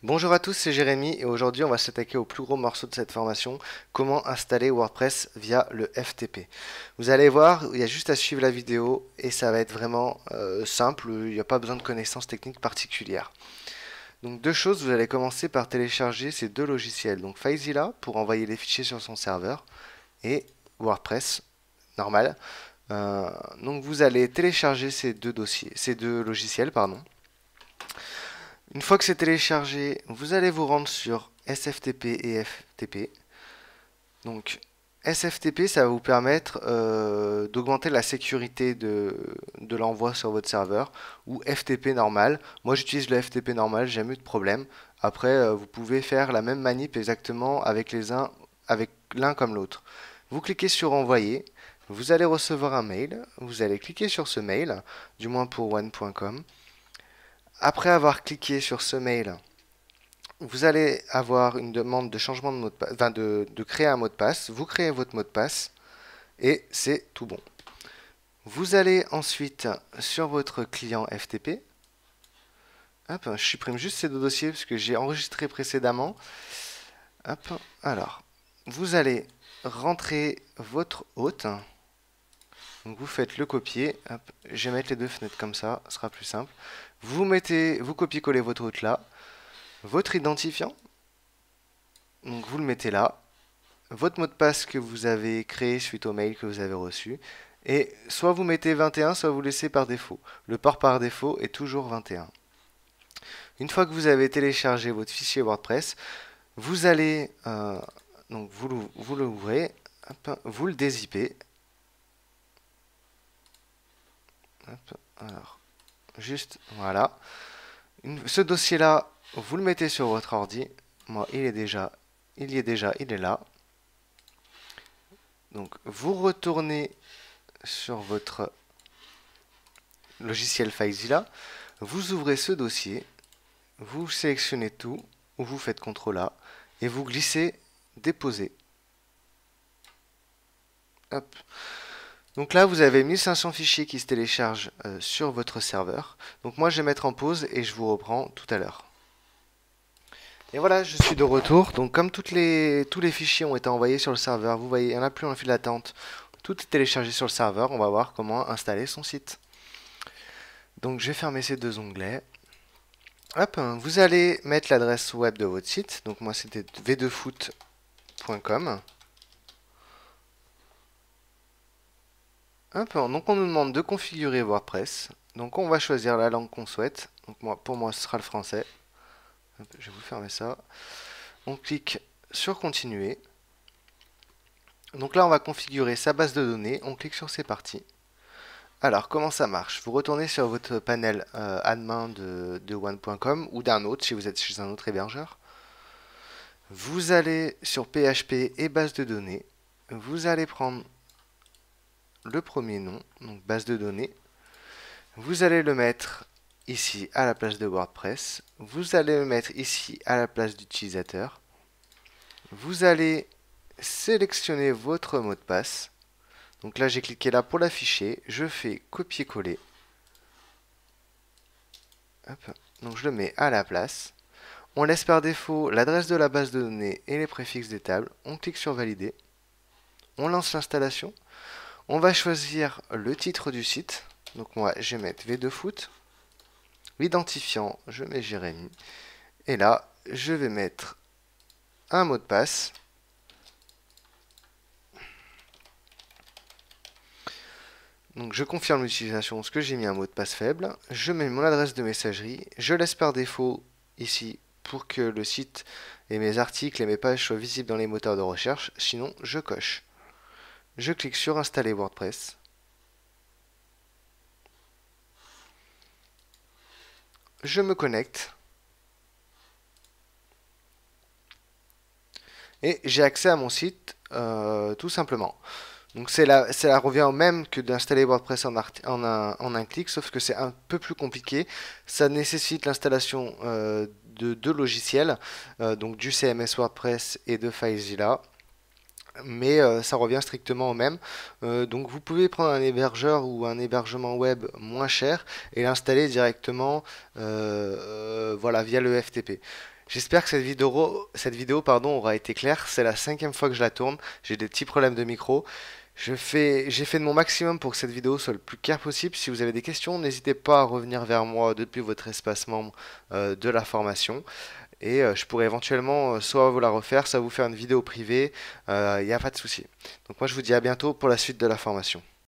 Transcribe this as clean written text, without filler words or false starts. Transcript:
Bonjour à tous, c'est Jérémy et aujourd'hui on va s'attaquer au plus gros morceau de cette formation, comment installer WordPress via le FTP. Vous allez voir, il y a juste à suivre la vidéo et ça va être vraiment simple, il n'y a pas besoin de connaissances techniques particulières. Donc deux choses, vous allez commencer par télécharger ces deux logiciels, donc FileZilla pour envoyer les fichiers sur son serveur et WordPress normal. Donc vous allez télécharger ces deux logiciels, pardon. Une fois que c'est téléchargé, vous allez vous rendre sur SFTP et FTP. Donc SFTP, ça va vous permettre d'augmenter la sécurité de l'envoi sur votre serveur, ou FTP normal. Moi j'utilise le FTP normal, j'ai jamais eu de problème. Après, vous pouvez faire la même manip exactement avec l'un comme l'autre. Vous cliquez sur envoyer, vous allez recevoir un mail, vous allez cliquer sur ce mail, du moins pour one.com. Après avoir cliqué sur ce mail, vous allez avoir une demande de changement de mot de passe, enfin de créer un mot de passe. Vous créez votre mot de passe et c'est tout bon. Vous allez ensuite sur votre client FTP. Hop, je supprime juste ces deux dossiers parce que j'ai enregistré précédemment. Hop, alors, vous allez rentrer votre hôte. Donc vous faites le copier. Hop, je vais mettre les deux fenêtres comme ça, ce sera plus simple. Vous copiez-collez votre hôte là. Votre identifiant, donc vous le mettez là, votre mot de passe que vous avez créé suite au mail que vous avez reçu, et soit vous mettez 21, soit vous laissez par défaut. Le port par défaut est toujours 21. Une fois que vous avez téléchargé votre fichier WordPress, vous allez, donc vous l'ouvrez, vous le dézippez. Hop, alors, juste, voilà. Ce dossier-là, vous le mettez sur votre ordi. Moi, il y est déjà, il est là. Donc, vous retournez sur votre logiciel FileZilla, vous ouvrez ce dossier, vous sélectionnez tout, ou vous faites CTRL A, et vous glissez déposer. Hop. Donc là, vous avez 1500 fichiers qui se téléchargent sur votre serveur. Donc moi, je vais mettre en pause et je vous reprends tout à l'heure. Et voilà, je suis de retour. Donc comme tous les fichiers ont été envoyés sur le serveur, vous voyez, il n'y en a plus en file d'attente. Tout est téléchargé sur le serveur. On va voir comment installer son site. Donc je vais fermer ces deux onglets. Hop, vous allez mettre l'adresse web de votre site. Donc moi c'était v2foot.com. Donc on nous demande de configurer WordPress. Donc on va choisir la langue qu'on souhaite. Donc pour moi ce sera le français. Hop, je vais vous fermer ça. On clique sur continuer. Donc là on va configurer sa base de données. On clique sur c'est parti. Alors, comment ça marche? Vous retournez sur votre panel admin de one.com ou d'un autre si vous êtes chez un autre hébergeur. Vous allez sur PHP et base de données. Vous allez prendre le premier nom, donc base de données. Vous allez le mettre ici à la place de WordPress. Vous allez le mettre ici à la place d'utilisateur. Vous allez sélectionner votre mot de passe. Donc là, j'ai cliqué là pour l'afficher. Je fais copier-coller. Donc je le mets à la place. On laisse par défaut l'adresse de la base de données et les préfixes des tables. On clique sur valider. On lance l'installation. On va choisir le titre du site. Donc moi, je vais mettre V2Foot. L'identifiant, je mets Jérémy. Et là, je vais mettre un mot de passe. Donc je confirme l'utilisation parce que j'ai mis un mot de passe faible. Je mets mon adresse de messagerie. Je laisse par défaut ici pour que le site et mes articles et mes pages soient visibles dans les moteurs de recherche. Sinon, je coche. Je clique sur installer WordPress. Je me connecte. Et j'ai accès à mon site tout simplement. Donc ça revient au même que d'installer WordPress en un clic, sauf que c'est un peu plus compliqué. Ça nécessite l'installation de deux logiciels, donc du CMS WordPress et de FileZilla. mais ça revient strictement au même. Donc vous pouvez prendre un hébergeur ou un hébergement web moins cher et l'installer directement voilà, via le FTP. J'espère que cette vidéo pardon, aura été claire. C'est la 5e fois que je la tourne. J'ai des petits problèmes de micro. J'ai fait de mon maximum pour que cette vidéo soit le plus claire possible. Si vous avez des questions, n'hésitez pas à revenir vers moi depuis votre espace membre de la formation. Et je pourrais éventuellement soit vous la refaire, soit vous faire une vidéo privée. Il n'y a pas de souci. Donc moi je vous dis à bientôt pour la suite de la formation.